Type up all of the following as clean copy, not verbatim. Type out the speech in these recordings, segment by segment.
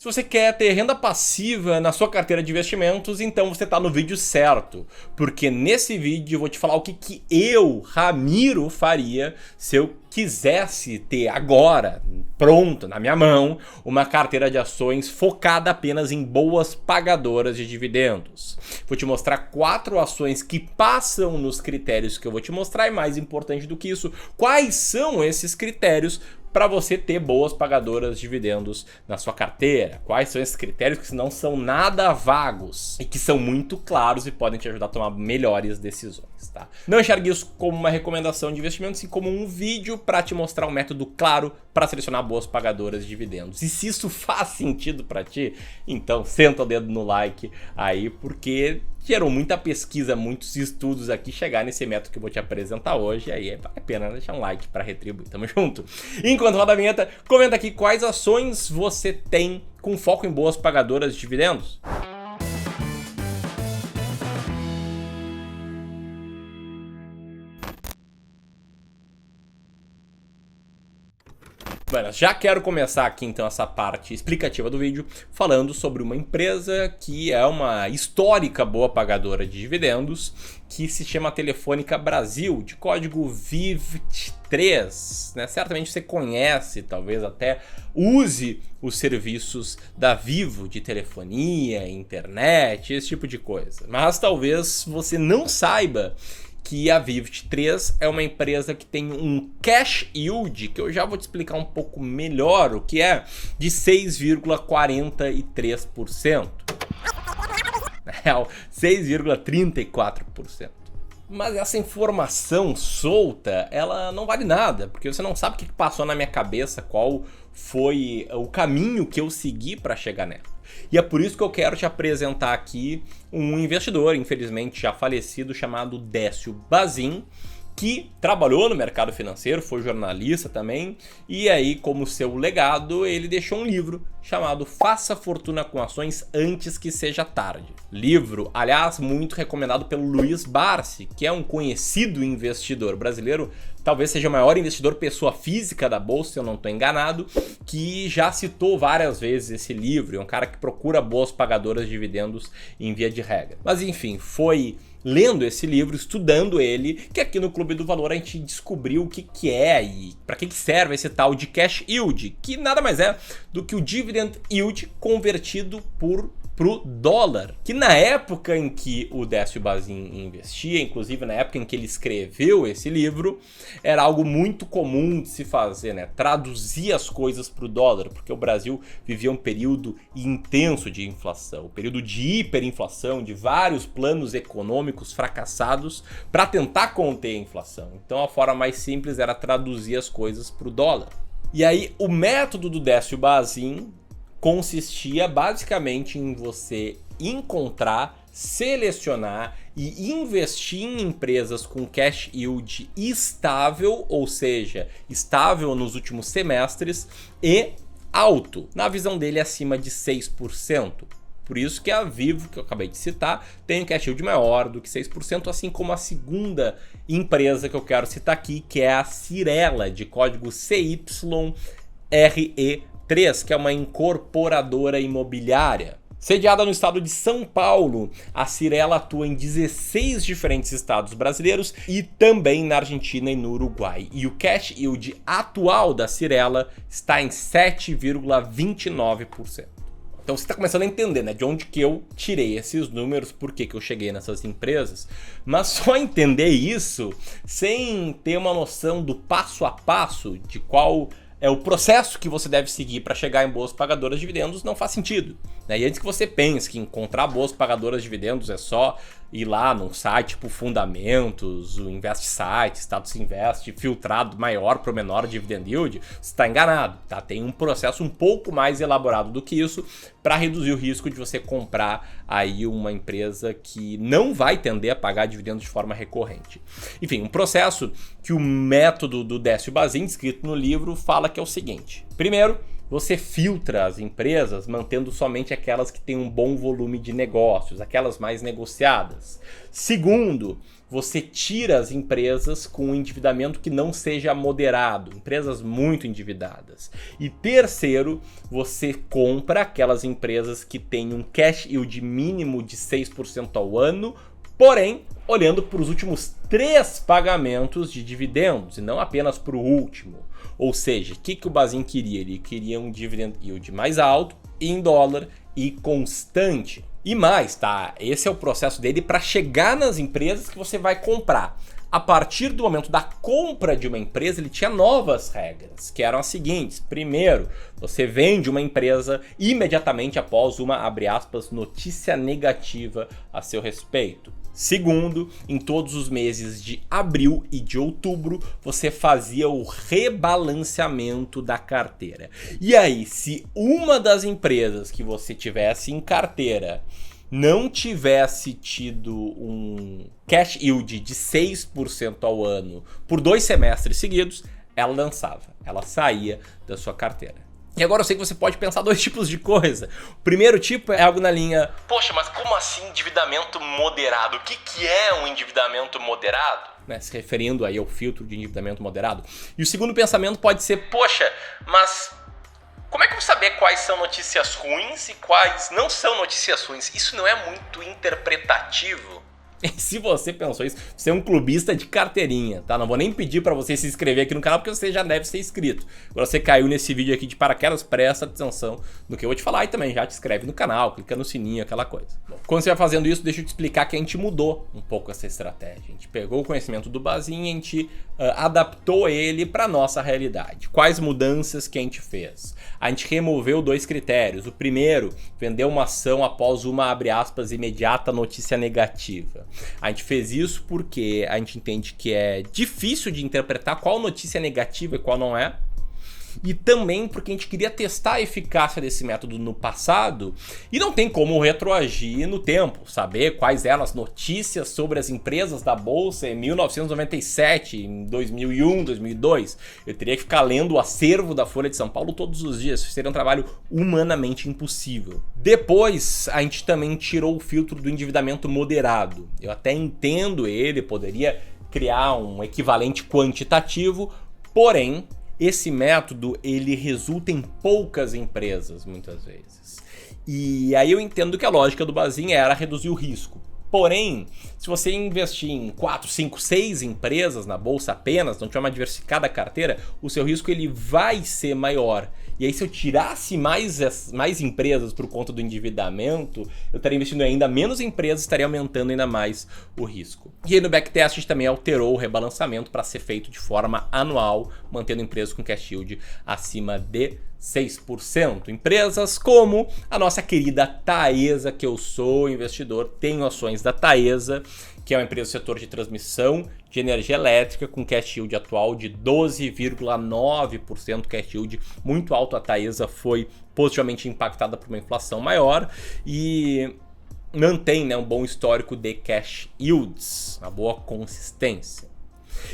Se você quer ter renda passiva na sua carteira de investimentos, então você está no vídeo certo, porque nesse vídeo eu vou te falar o que eu, Ramiro, faria se eu quisesse ter agora, pronto, na minha mão, uma carteira de ações focada apenas em boas pagadoras de dividendos. Vou te mostrar 4 ações que passam nos critérios que eu vou te mostrar e, mais importante do que isso, quais são esses critérios para você ter boas pagadoras de dividendos na sua carteira. Quais são esses critérios que não são nada vagos e que são muito claros e podem te ajudar a tomar melhores decisões, tá? Não enxergue isso como uma recomendação de investimento, sim como um vídeo para te mostrar um método claro para selecionar boas pagadoras de dividendos. E se isso faz sentido para ti, então senta o dedo no like aí, porque gerou muita pesquisa, muitos estudos aqui chegar nesse método que eu vou te apresentar hoje, e aí vale a pena deixar um like para retribuir. Tamo junto. Enquanto roda a vinheta, comenta aqui quais ações você tem com foco em boas pagadoras de dividendos. Bueno, já quero começar aqui então essa parte explicativa do vídeo falando sobre uma empresa que é uma histórica boa pagadora de dividendos, que se chama Telefônica Brasil, de código VIVT3, né? Certamente você conhece, talvez até use os serviços da Vivo de telefonia, internet, esse tipo de coisa. Mas talvez você não saiba que a VIVT3 é uma empresa que tem um cash yield, que eu já vou te explicar um pouco melhor o que é, de 6,43%. Na real, 6,34%. Mas essa informação solta, ela não vale nada, porque você não sabe o que passou na minha cabeça, qual foi o caminho que eu segui para chegar nela. E é por isso que eu quero te apresentar aqui um investidor, infelizmente já falecido, chamado Décio Bazin, que trabalhou no mercado financeiro, foi jornalista também, e aí, como seu legado, ele deixou um livro chamado Faça Fortuna com Ações Antes que Seja Tarde. Livro, aliás, muito recomendado pelo Luiz Barsi, que é um conhecido investidor brasileiro, talvez seja o maior investidor pessoa física da bolsa, se eu não estou enganado, que já citou várias vezes esse livro, é um cara que procura boas pagadoras de dividendos em via de regra. Mas enfim, foi lendo esse livro, estudando ele, que aqui no Clube do Valor a gente descobriu o que é e para que serve esse tal de cash yield, que nada mais é do que o dividend yield convertido pro dólar, que na época em que o Décio Bazin investia, inclusive na época em que ele escreveu esse livro, era algo muito comum de se fazer, né? Traduzir as coisas para o dólar, porque o Brasil vivia um período intenso de inflação, um período de hiperinflação, de vários planos econômicos fracassados para tentar conter a inflação. Então a forma mais simples era traduzir as coisas para o dólar. E aí o método do Décio Bazin consistia basicamente em você encontrar, selecionar e investir em empresas com cash yield estável, ou seja, estável nos últimos semestres e alto, na visão dele acima de 6%. Por isso que a Vivo, que eu acabei de citar, tem um cash yield maior do que 6%, assim como a segunda empresa que eu quero citar aqui, que é a Cyrela, de código CYRE3, que é uma incorporadora imobiliária. Sediada no estado de São Paulo, a Cyrela atua em 16 diferentes estados brasileiros e também na Argentina e no Uruguai. E o cash yield atual da Cyrela está em 7,29%. Então você está começando a entender, né, de onde que eu tirei esses números, por que eu cheguei nessas empresas. Mas só entender isso sem ter uma noção do passo a passo de qual é o processo que você deve seguir para chegar em boas pagadoras de dividendos não faz sentido, né? E antes que você pense que encontrar boas pagadoras de dividendos é só ir lá num site tipo Fundamentos, o Invest Site, Status Invest, filtrado maior para o menor dividend yield, você está enganado, tá? Tem um processo um pouco mais elaborado do que isso para reduzir o risco de você comprar aí uma empresa que não vai tender a pagar dividendos de forma recorrente. Enfim, um processo que o método do Décio Bazin, escrito no livro, fala que é o seguinte. Primeiro, você filtra as empresas mantendo somente aquelas que têm um bom volume de negócios, aquelas mais negociadas. Segundo, você tira as empresas com um endividamento que não seja moderado, empresas muito endividadas. E terceiro, você compra aquelas empresas que têm um cash yield mínimo de 6% ao ano, porém, olhando para os últimos 3 pagamentos de dividendos e não apenas para o último. Ou seja, o que o Bazin queria? Ele queria um dividend yield mais alto, em dólar e constante. E mais, tá? Esse é o processo dele para chegar nas empresas que você vai comprar. A partir do momento da compra de uma empresa, ele tinha novas regras, que eram as seguintes. Primeiro, você vende uma empresa imediatamente após uma, abre aspas, notícia negativa a seu respeito. Segundo, em todos os meses de abril e de outubro, você fazia o rebalanceamento da carteira. E aí, se uma das empresas que você tivesse em carteira não tivesse tido um cash yield de 6% ao ano por 2 semestres seguidos, ela lançava, ela saía da sua carteira. E agora eu sei que você pode pensar 2 tipos de coisa. O primeiro tipo é algo na linha: poxa, mas como assim endividamento moderado? O que é um endividamento moderado? Né, se referindo aí ao filtro de endividamento moderado. E o segundo pensamento pode ser: poxa, mas como é que eu vou saber quais são notícias ruins e quais não são notícias ruins? Isso não é muito interpretativo? E se você pensou isso, você é um clubista de carteirinha, tá? Não vou nem pedir pra você se inscrever aqui no canal, porque você já deve ser inscrito. Agora você caiu nesse vídeo aqui de paraquedas, presta atenção no que eu vou te falar e também já te inscreve no canal, clica no sininho, aquela coisa. Bom, quando você vai fazendo isso, deixa eu te explicar que a gente mudou um pouco essa estratégia. A gente pegou o conhecimento do Bazin e a gente adaptou ele pra nossa realidade. Quais mudanças que a gente fez? A gente removeu 2 critérios. O primeiro, vender uma ação após uma, abre aspas, imediata notícia negativa. A gente fez isso porque a gente entende que é difícil de interpretar qual notícia é negativa e qual não é. E também porque a gente queria testar a eficácia desse método no passado e não tem como retroagir no tempo, saber quais eram as notícias sobre as empresas da Bolsa em 1997, em 2001, 2002. Eu teria que ficar lendo o acervo da Folha de São Paulo todos os dias, isso seria um trabalho humanamente impossível. Depois, a gente também tirou o filtro do endividamento moderado. Eu até entendo ele, poderia criar um equivalente quantitativo, porém, esse método, ele resulta em poucas empresas, muitas vezes. E aí eu entendo que a lógica do Bazin era reduzir o risco. Porém, se você investir em 4, 5, 6 empresas na bolsa apenas, não tiver uma diversificada carteira, o seu risco ele vai ser maior. E aí se eu tirasse mais empresas por conta do endividamento, eu estaria investindo em ainda menos empresas, estaria aumentando ainda mais o risco. E aí no backtest a gente também alterou o rebalanceamento para ser feito de forma anual, mantendo empresas com cash yield acima de 6%. Empresas como a nossa querida Taesa, que eu sou investidor, tenho ações da Taesa, que é uma empresa do setor de transmissão de energia elétrica com cash yield atual de 12,9% cash yield, muito alto. A Taesa foi positivamente impactada por uma inflação maior e mantém, né, um bom histórico de cash yields, uma boa consistência.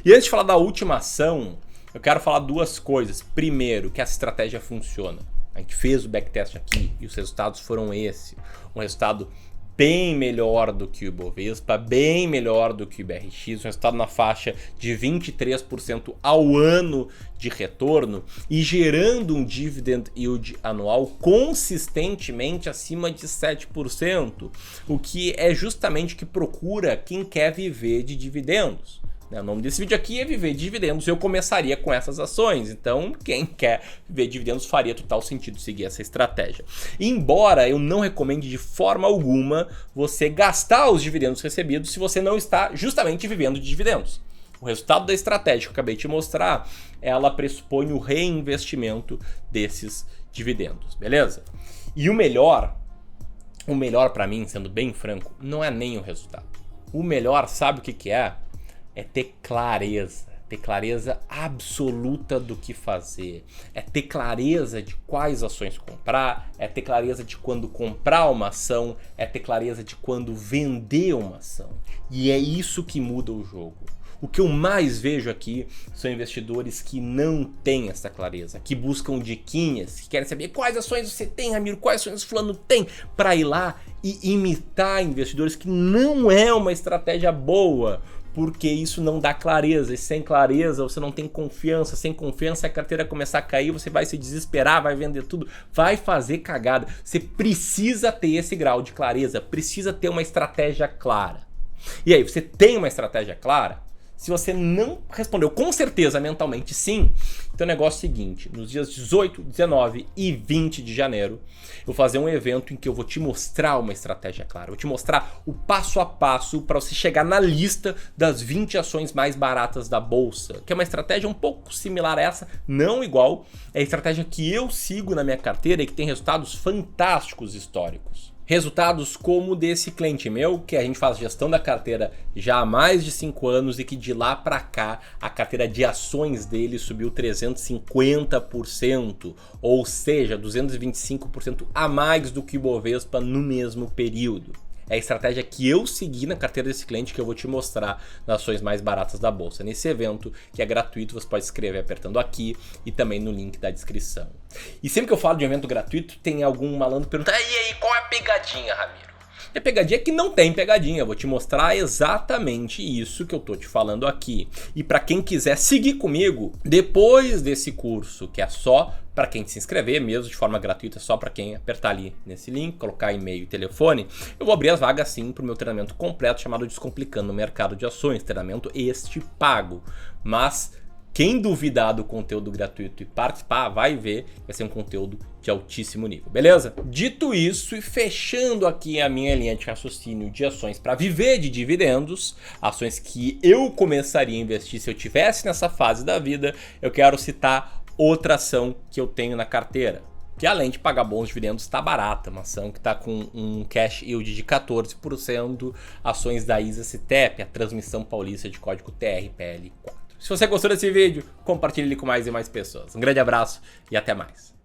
E antes de falar da última ação, eu quero falar 2 coisas. Primeiro, que essa estratégia funciona. A gente fez o backtest aqui e os resultados foram esse. Um resultado bem melhor do que o Ibovespa, bem melhor do que o IBRX, um resultado na faixa de 23% ao ano de retorno e gerando um dividend yield anual consistentemente acima de 7%, o que é justamente o que procura quem quer viver de dividendos. O nome desse vídeo aqui é Viver de Dividendos. Eu começaria com essas ações, então quem quer viver de dividendos faria total sentido seguir essa estratégia. Embora eu não recomende de forma alguma você gastar os dividendos recebidos se você não está justamente vivendo de dividendos. O resultado da estratégia que eu acabei de te mostrar, ela pressupõe o reinvestimento desses dividendos, beleza? E o melhor para mim, sendo bem franco, não é nem o resultado. O melhor, sabe o que é? É ter clareza absoluta do que fazer, é ter clareza de quais ações comprar, é ter clareza de quando comprar uma ação, é ter clareza de quando vender uma ação. E é isso que muda o jogo. O que eu mais vejo aqui são investidores que não têm essa clareza, que buscam diquinhas, que querem saber quais ações você tem, Ramiro, quais ações o fulano tem, para ir lá e imitar investidores, que não é uma estratégia boa, porque isso não dá clareza, e sem clareza você não tem confiança, sem confiança a carteira começar a cair, você vai se desesperar, vai vender tudo, vai fazer cagada. Você precisa ter esse grau de clareza, precisa ter uma estratégia clara. E aí, você tem uma estratégia clara? Se você não respondeu com certeza mentalmente sim, então o negócio é o seguinte: nos dias 18, 19 e 20 de janeiro, eu vou fazer um evento em que eu vou te mostrar uma estratégia clara. Eu vou te mostrar o passo a passo para você chegar na lista das 20 ações mais baratas da bolsa, que é uma estratégia um pouco similar a essa, não igual. É a estratégia que eu sigo na minha carteira e que tem resultados fantásticos históricos. Resultados como o desse cliente meu, que a gente faz gestão da carteira já há mais de 5 anos e que de lá para cá a carteira de ações dele subiu 350%, ou seja, 225% a mais do que o Bovespa no mesmo período. É a estratégia que eu segui na carteira desse cliente que eu vou te mostrar nas ações mais baratas da bolsa. Nesse evento, que é gratuito, você pode escrever apertando aqui e também no link da descrição. E sempre que eu falo de um evento gratuito, tem algum malandro perguntando: e aí, qual é a pegadinha, Ramiro? E a pegadinha é que não tem pegadinha, eu vou te mostrar exatamente isso que eu tô te falando aqui. E para quem quiser seguir comigo, depois desse curso, que é só para quem se inscrever, mesmo de forma gratuita, só para quem apertar ali nesse link, colocar e-mail e telefone, eu vou abrir as vagas sim para o meu treinamento completo chamado Descomplicando o Mercado de Ações, treinamento este pago. Mas quem duvidar do conteúdo gratuito e participar, vai ver, vai ser um conteúdo de altíssimo nível, beleza? Dito isso e fechando aqui a minha linha de raciocínio de ações para viver de dividendos, ações que eu começaria a investir se eu tivesse nessa fase da vida, eu quero citar outra ação que eu tenho na carteira, que além de pagar bons dividendos, está barata, uma ação que está com um cash yield de 14%, ações da ISA-CTEP, a Transmissão Paulista de código TRPL4. Se você gostou desse vídeo, compartilhe ele com mais e mais pessoas. Um grande abraço e até mais.